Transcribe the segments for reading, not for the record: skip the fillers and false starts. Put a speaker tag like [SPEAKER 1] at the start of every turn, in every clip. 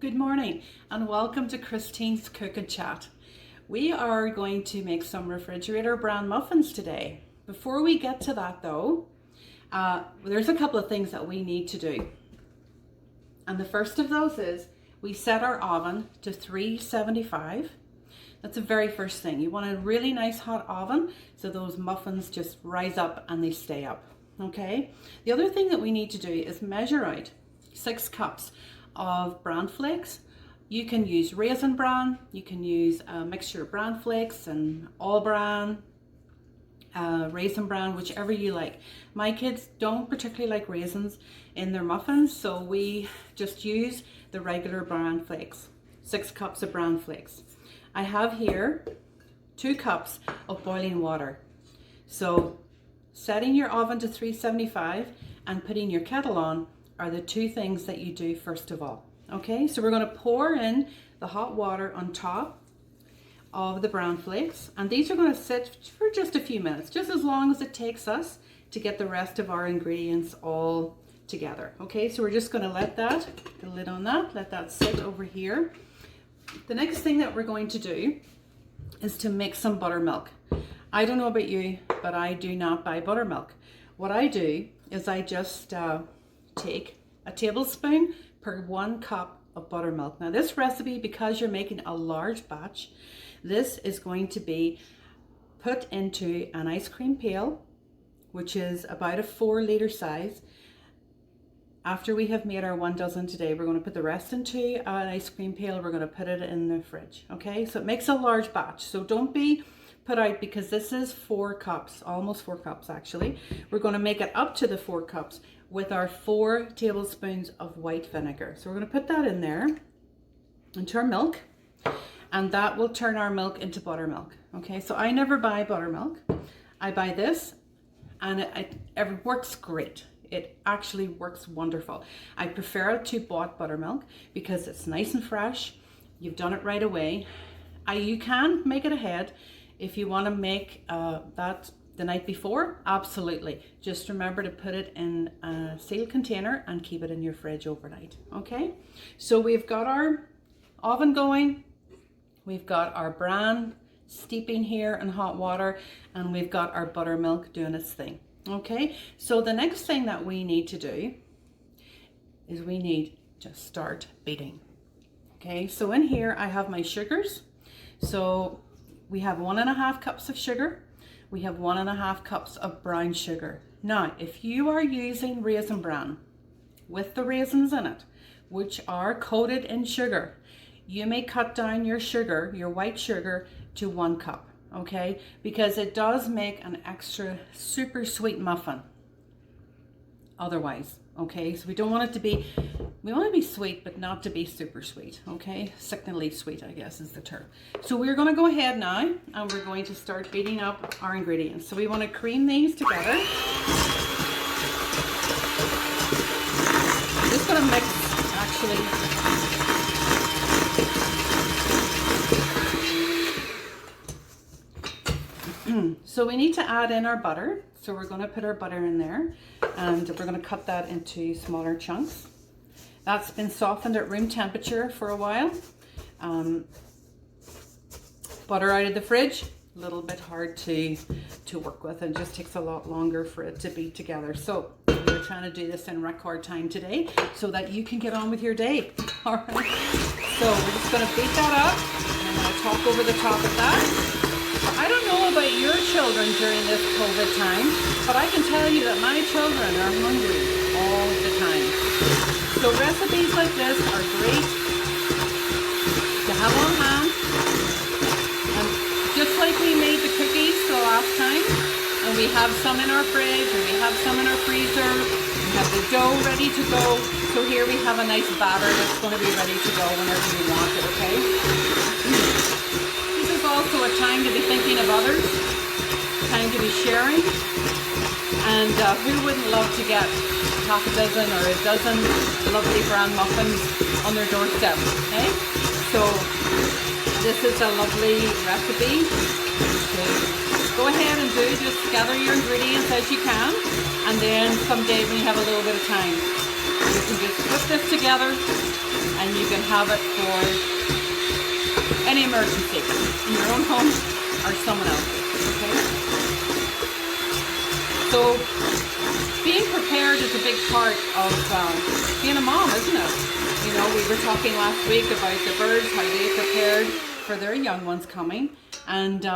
[SPEAKER 1] Good morning and welcome to Christines CooknChat. We are going to make some refrigerator Bran muffins today. Before we get to that though, there's a couple of things that we need to do. And the first of those is we set our oven to 375. That's the very first thing. You want a really nice hot oven so those muffins just rise up and they stay up. Okay. The other thing that we need to do is measure out 6 cups of bran flakes. You can use raisin bran, you can use a mixture of bran flakes and all bran, raisin bran, whichever you like. My kids don't particularly like raisins in their muffins, so we just use the regular bran flakes. 6 cups of bran flakes. I have here 2 cups of boiling water. So setting your oven to 375 and putting your kettle on are the 2 things that you do first of all. Okay, so we're going to pour in the hot water on top of the bran flakes, and these are going to sit for just a few minutes, just as long as it takes us to get the rest of our ingredients all together. Okay, so we're just going to let that, the lid on that, let that sit over here. The next thing that we're going to do is to mix some buttermilk. I don't know about you, but I do not buy buttermilk. What I do is I just take a tablespoon per 1 cup of buttermilk. Now this recipe, because you're making a large batch, this is going to be put into an ice cream pail, which is about a 4-liter size. After we have made our 1 dozen today, we're going to put the rest into an ice cream pail. We're going to put it in the fridge. Okay, so it makes a large batch. So don't be put out, because this is 4 cups, almost 4 cups actually. We're going to make it up to the 4 cups with our 4 tablespoons of white vinegar. So we're going to put that in there into our milk, and that will turn our milk into buttermilk. Okay, so I never buy buttermilk. I buy this, and it works great. It actually works wonderful. I prefer it to bought buttermilk because it's nice and fresh. You've done it right away. You can make it ahead if you want to make that the night before. Absolutely. Just remember to put it in a sealed container and keep it in your fridge overnight. Okay, so we've got our oven going, we've got our bran steeping here in hot water, and we've got our buttermilk doing its thing. Okay, so the next thing that we need to do is we need to start beating. Okay, so in here I have my sugars. So we have 1.5 cups of sugar. We have 1.5 cups of brown sugar. Now, if you are using raisin bran with the raisins in it, which are coated in sugar, you may cut down your sugar, your white sugar, to 1 cup. Okay, because it does make an extra super sweet muffin otherwise. Okay, so we don't want it to be, we want to be sweet but not to be super sweet. Okay, sickeningly sweet, I guess is the term. So we're going to go ahead now and we're going to start beating up our ingredients. So we want to cream these together. I'm just going to mix actually. So we need to add in our butter. So we're going to put our butter in there, and we're going to cut that into smaller chunks. That's been softened at room temperature for a while. Butter out of the fridge, a little bit hard to work with, and just takes a lot longer for it to beat together. So we're trying to do this in record time today so that you can get on with your day. All right. So we're just going to beat that up, and I'm going to talk over the top of that. I don't know about your children during this COVID time, but I can tell you that my children are hungry all the time. So recipes like this are great to have on hand. And just like we made the cookies the last time, and we have some in our fridge, and we have some in our freezer, we have the dough ready to go. So here we have a nice batter that's going to be ready to go whenever you want it, okay? Also a time to be thinking of others, time to be sharing, and who wouldn't love to get half a dozen or a dozen lovely Bran muffins on their doorstep, okay? So this is a lovely recipe. So go ahead and just gather your ingredients as you can, and then someday when you have a little bit of time, you can just put this together and you can have it for any emergency in your own home or someone else's. Okay. So being prepared is a big part of being a mom, isn't it? You know, we were talking last week about the birds, how they prepared for their young ones coming, and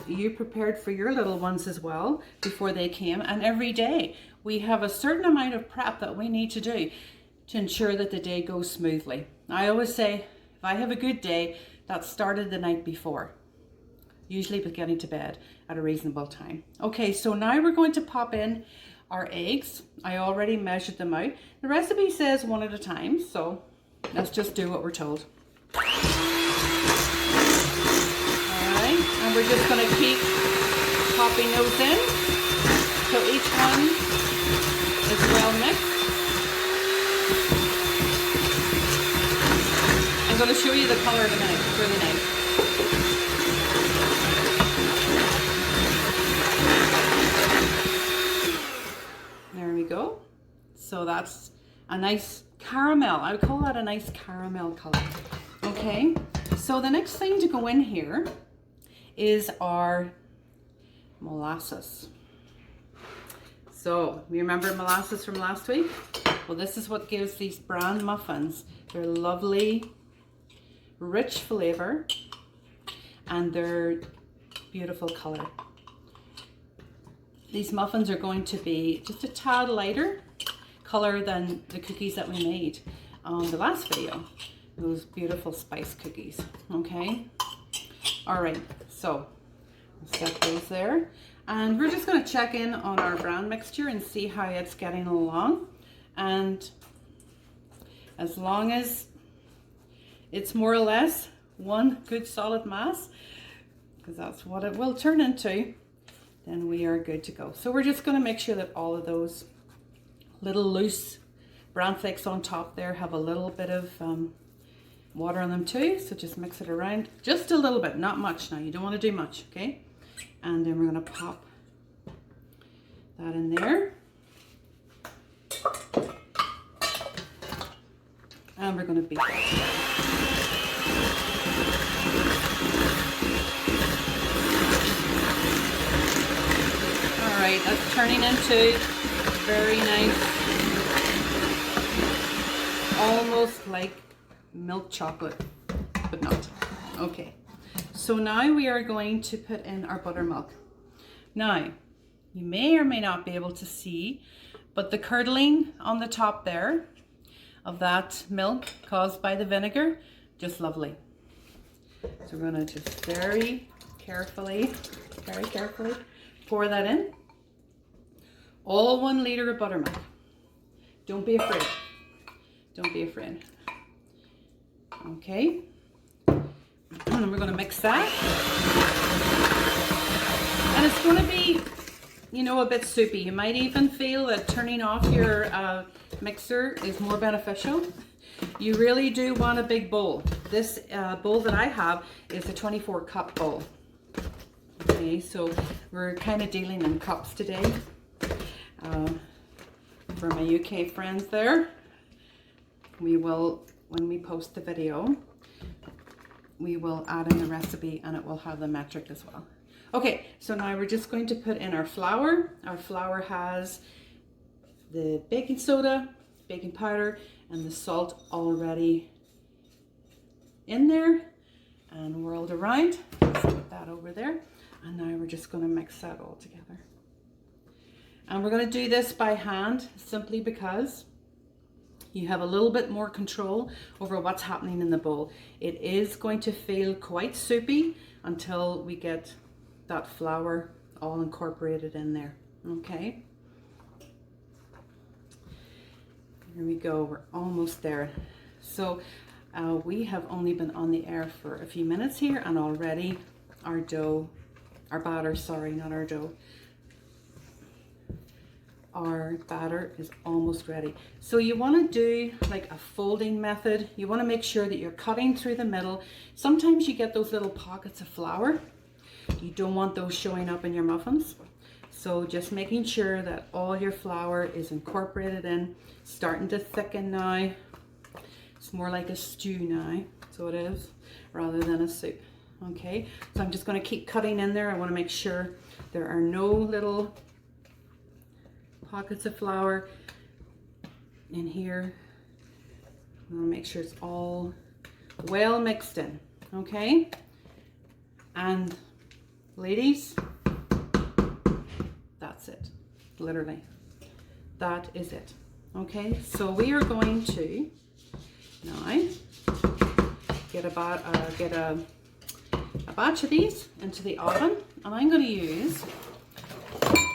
[SPEAKER 1] you prepared for your little ones as well before they came. And every day we have a certain amount of prep that we need to do to ensure that the day goes smoothly. I always say, if I have a good day, that started the night before, usually with getting to bed at a reasonable time. Okay, so now we're going to pop in our eggs. I already measured them out. The recipe says 1 at a time, so let's just do what we're told. All right, and we're just going to keep popping those in so each one is well mixed. I'm going to show you the color in a minute for the eggs. There we go. So that's a nice caramel. I would call that a nice caramel color. Okay, so the next thing to go in here is our molasses. So, you remember molasses from last week? Well, this is what gives these Bran muffins their lovely, rich flavor and their beautiful color. These muffins are going to be just a tad lighter color than the cookies that we made on the last video. Those beautiful spice cookies, okay? All right, so we'll set those there. And we're just gonna check in on our brown mixture and see how it's getting along. And as long as it's more or less one good solid mass, because that's what it will turn into, then we are good to go. So we're just gonna make sure that all of those little loose brown flakes on top there have a little bit of water on them too. So just mix it around just a little bit, not much now. You don't want to do much, okay? And then we're gonna pop that in there. And we're gonna beat that together. All right, that's turning into very nice, almost like milk chocolate, but not. Okay, so now we are going to put in our buttermilk. Now, you may or may not be able to see, but the curdling on the top there of that milk caused by the vinegar, just lovely. So we're gonna just very carefully pour that in. All 1 liter of buttermilk. Don't be afraid. Don't be afraid. Okay. And we're going to mix that. And it's going to be, you know, a bit soupy. You might even feel that turning off your mixer is more beneficial. You really do want a big bowl. This bowl that I have is a 24 cup bowl. Okay, so we're kind of dealing in cups today. For my UK friends there, we will, when we post the video, we will add in the recipe and it will have the metric as well. Okay, so now we're just going to put in our flour. Our flour has the baking soda, baking powder, and the salt already in there and whirled around. Let's put that over there. And now we're just going to mix that all together. And we're going to do this by hand simply because you have a little bit more control over what's happening in the bowl. It is going to feel quite soupy until we get that flour all incorporated in there. Okay. Here we go. We're almost there. So we have only been on the air for a few minutes here, and already our dough, our batter, sorry, not our dough. Our batter is almost ready. So you want to do like a folding method. You want to make sure that you're cutting through the middle. Sometimes you get those little pockets of flour. You don't want those showing up in your muffins. So just making sure that all your flour is incorporated in, starting to thicken now. It's more like a stew now, so it is, rather than a soup. Okay, so I'm just going to keep cutting in there. I want to make sure there are no little pockets of flour in here. I want to make sure it's all well mixed in. Okay, and ladies, that's it. Literally, that is it. Okay, so we are going to now get a batch of these into the oven, and I'm going to use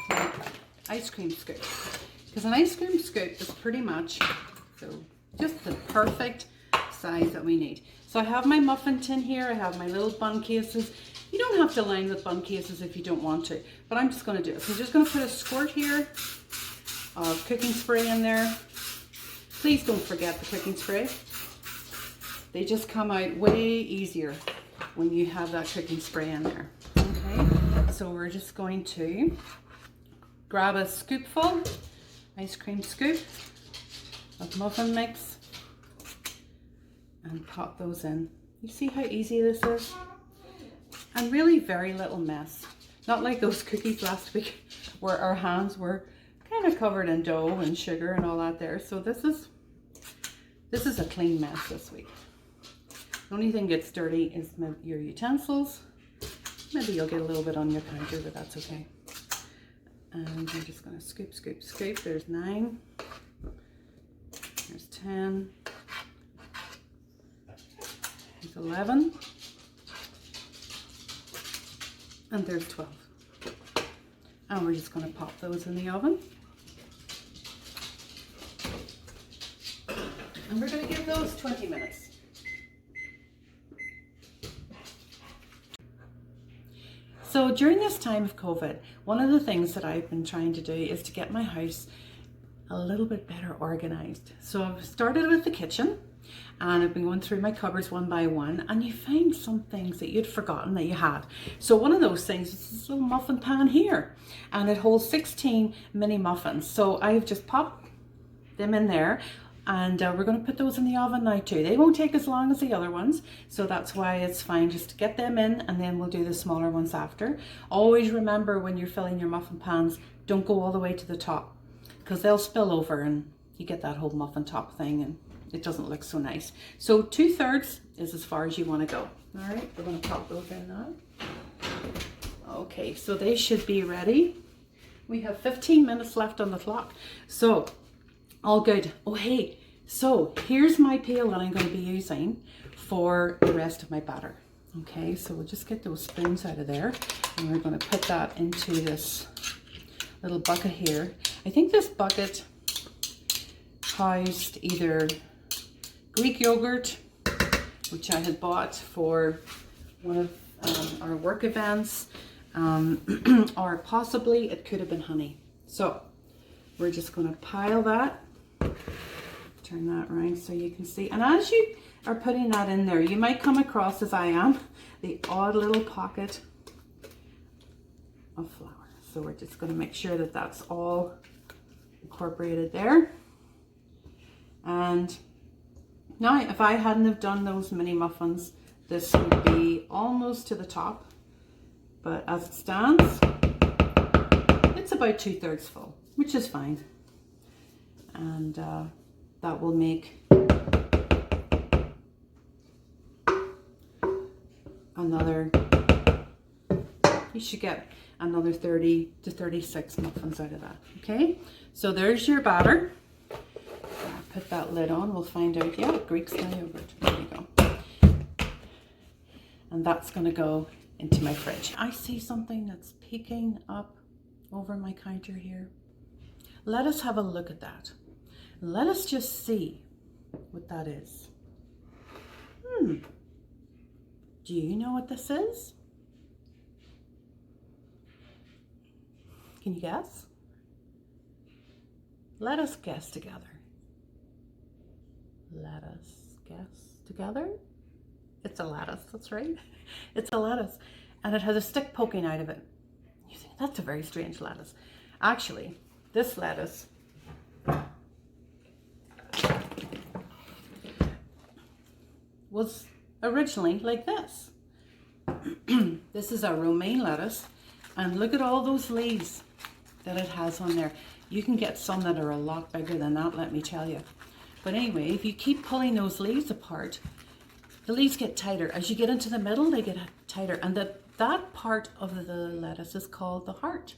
[SPEAKER 1] my ice cream scoop, because an ice cream scoop is pretty much just the perfect size that we need. So I have my muffin tin here, I have my little bun cases. You don't have to line with bun cases if you don't want to, but I'm just going to do it. So I'm just going to put a squirt here of cooking spray in there. Please don't forget the cooking spray. They just come out way easier when you have that cooking spray in there. Okay, so we're just going to grab a scoopful, ice cream scoop of muffin mix, and pop those in. You see how easy this is? And really very little mess. Not like those cookies last week where our hands were kind of covered in dough and sugar and all that there. So this is a clean mess this week. The only thing gets dirty is your utensils. Maybe you'll get a little bit on your counter, but that's okay. And I'm just going to scoop, scoop, scoop. There's 9. There's 10. There's 11. And there's 12. And we're just going to pop those in the oven. And we're going to give those 20 minutes. So during this time of COVID, one of the things that I've been trying to do is to get my house a little bit better organized. So I've started with the kitchen, and I've been going through my cupboards one by one, and you find some things that you'd forgotten that you had. So one of those things is this little muffin pan here, and it holds 16 mini muffins. So I've just popped them in there. And we're going to put those in the oven now too. They won't take as long as the other ones, so that's why it's fine just to get them in, and then we'll do the smaller ones after. Always remember when you're filling your muffin pans, don't go all the way to the top, because they'll spill over and you get that whole muffin top thing and it doesn't look so nice. So 2/3 is as far as you want to go. All right, we're going to pop those in now. Okay, so they should be ready. We have 15 minutes left on the clock. So all good. Oh, hey, so here's my pail that I'm going to be using for the rest of my batter. Okay, so we'll just get those spoons out of there, and we're going to put that into this little bucket here. I think this bucket housed either Greek yogurt, which I had bought for one of our work events, or possibly it could have been honey. So we're just going to pile that. Turn that around so you can see. And as you are putting that in there, you might come across, as I am, the odd little pocket of flour. So we're just going to make sure that that's all incorporated there. And now, if I hadn't have done those mini muffins, this would be almost to the top. But as it stands, it's about 2/3 full, which is fine. And that will make another, you should get another 30 to 36 muffins out of that. Okay, so there's your batter. Put that lid on, we'll find out. Yeah, Greek style yogurt, there you go. And that's going to go into my fridge. I see something that's peeking up over my counter here. Let us have a look at that. Let us just see what that is. Do you know what this is? Can you guess? Let us guess together. Let us guess together. It's a lettuce, that's right. It's a lettuce, and it has a stick poking out of it. You think that's a very strange lettuce. Actually, this lettuce was originally like this. This is a romaine lettuce, and look at all those leaves that it has on there. You can get some that are a lot bigger than that, let me tell you. But anyway, if you keep pulling those leaves apart, the leaves get tighter. As you get into the middle, they get tighter. And that part of the lettuce is called the heart.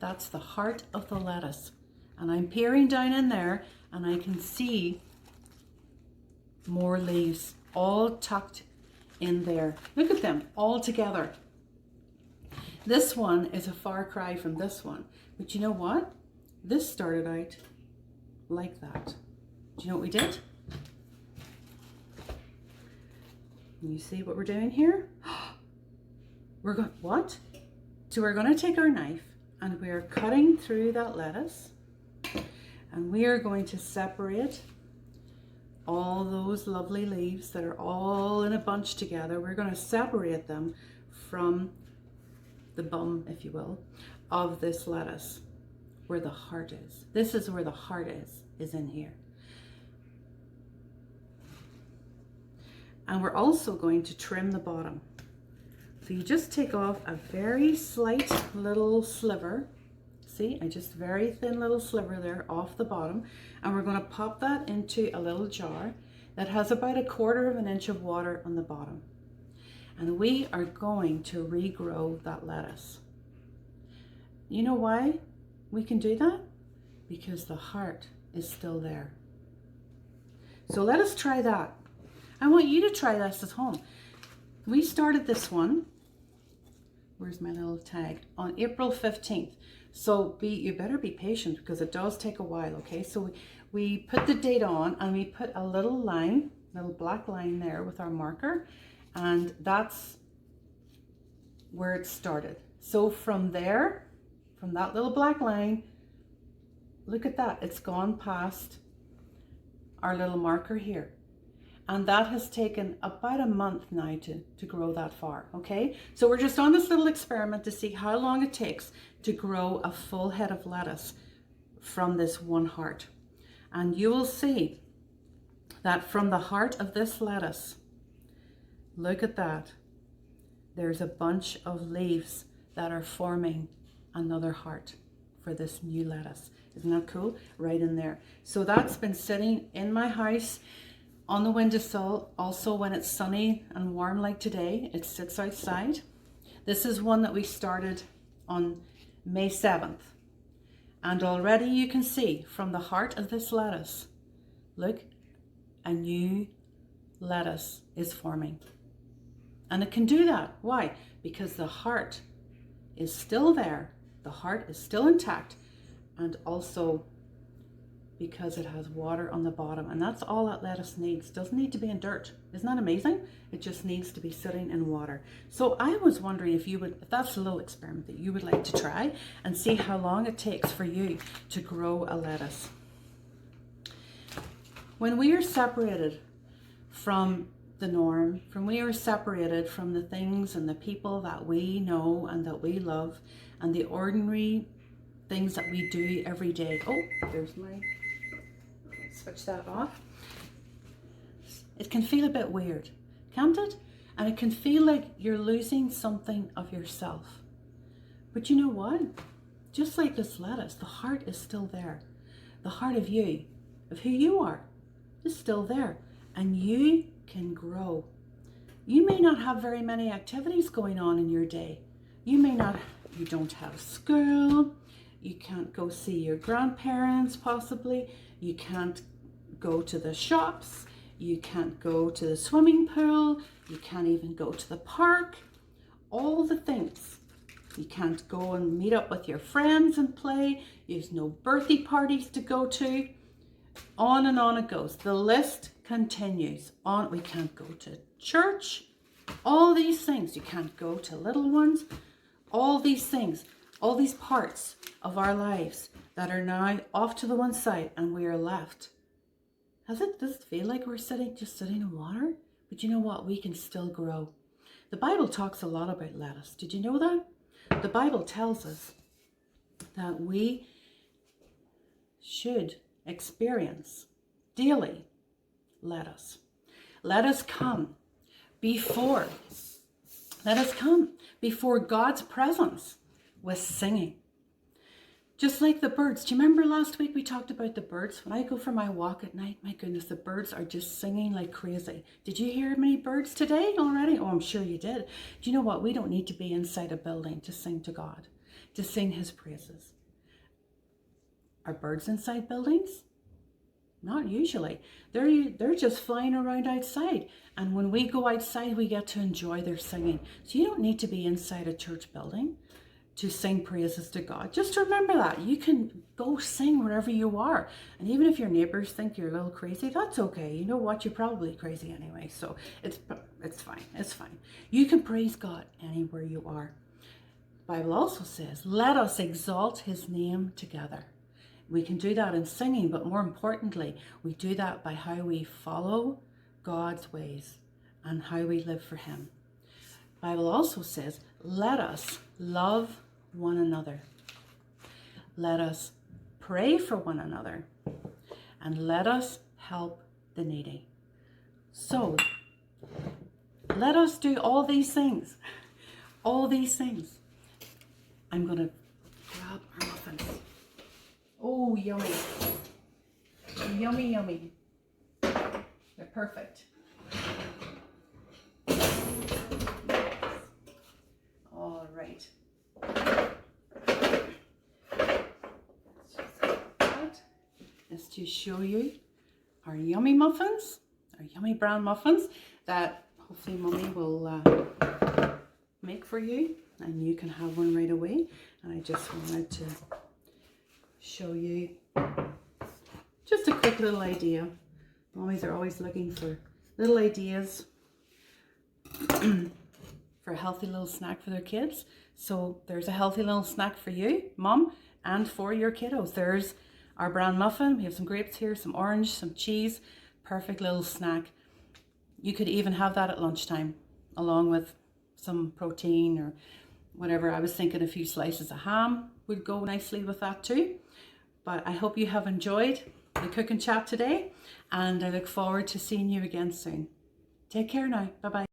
[SPEAKER 1] That's the heart of the lettuce. And I'm peering down in there, and I can see more leaves all tucked in there. Look at them all together. This one is a far cry from this one. But you know what? This started out like that. Do you know what we did? You see what we're doing here? We're going, what? So we're going to take our knife and we're cutting through that lettuce, and we are going to separate all those lovely leaves that are all in a bunch together. We're going to separate them from the bum, if you will, of this lettuce, where the heart is. This is where the heart is in here. And we're also going to trim the bottom. So you just take off a very slight little sliver. See, I just very thin little sliver there off the bottom. And we're going to pop that into a little jar that has about 1/4 of an inch of water on the bottom. And we are going to regrow that lettuce. You know why we can do that? Because the heart is still there. So let us try that. I want you to try this at home. We started this one, where's my little tag, on April 15th. So you better be patient, because it does take a while, okay? So we put the date on, and we put a little line, little black line there with our marker, and that's where it started. So from there, from that little black line, look at that, it's gone past our little marker here. And that has taken about a month now to grow that far, okay? So we're just on this little experiment to see how long it takes to grow a full head of lettuce from this one heart. And you will see that from the heart of this lettuce, look at that, there's a bunch of leaves that are forming another heart for this new lettuce. Isn't that cool? Right in there. So that's been sitting in my house on the windowsill. Also, when it's sunny and warm like today, it sits outside. This is one that we started on May 7th. And already you can see from the heart of this lettuce, look, a new lettuce is forming. And it can do that. Why? Because the heart is still there. The heart is still intact. And also because it has water on the bottom, and that's all that lettuce needs. Doesn't need to be in dirt. Isn't that amazing? It just needs to be sitting in water. So I was wondering if that's a little experiment that you would like to try and see how long it takes for you to grow a lettuce. When we are separated from the norm, when we are separated from the things and the people that we know and that we love, and the ordinary things that we do every day. Oh, there's my, switch that off. It can feel a bit weird, can't it? And it can feel like you're losing something of yourself. But you know what? Just like this lettuce, the heart is still there. The heart of you, of who you are, is still there. And you can grow. You may not have very many activities going on in your day. You don't have school. You can't go see your grandparents, possibly. You can't go to the shops. You can't go to the swimming pool. You can't even go to the park. All the things. You can't go and meet up with your friends and play. There's no birthday parties to go to. On and on it goes. The list continues on. We can't go to church. All these things. You can't go to little ones. All these things. All these parts of our lives that are now off to the one side, and we are left. Does it feel like we're just sitting in water? But you know what? We can still grow. The Bible talks a lot about lettuce. Did you know that? The Bible tells us that we should experience daily lettuce. Let us come before, let us come before God's presence with singing. Just like the birds. Do you remember last week we talked about the birds? When I go for my walk at night, my goodness, the birds are just singing like crazy. Did you hear many birds today already? Oh, I'm sure you did. Do you know what? We don't need to be inside a building to sing to God, to sing his praises. Are birds inside buildings? Not usually. They're just flying around outside. And when we go outside, we get to enjoy their singing. So you don't need to be inside a church building to sing praises to God. Just remember that. You can go sing wherever you are. And even if your neighbors think you're a little crazy, that's okay. You know what? You're probably crazy anyway. So it's fine. It's fine. You can praise God anywhere you are. The Bible also says, let us exalt his name together. We can do that in singing, but more importantly, we do that by how we follow God's ways and how we live for him. The Bible also says, let us love one another. Let us pray for one another. And let us help the needy. So, let us do all these things. All these things. I'm going to grab our muffins. Oh, yummy. Yummy, yummy. They're perfect. All right. That is to show you our yummy muffins, our yummy brown muffins that hopefully Mummy will make for you, and you can have one right away. And I just wanted to show you just a quick little idea. Mummies are always looking for little ideas for a healthy little snack for their kids. So there's a healthy little snack for you, Mum, and for your kiddos. There's our brown muffin. We have some grapes here, some orange, some cheese. Perfect little snack. You could even have that at lunchtime along with some protein or whatever. I was thinking a few slices of ham would go nicely with that too. But I hope you have enjoyed the Cook and Chat today, and I look forward to seeing you again soon. Take care now. Bye-bye.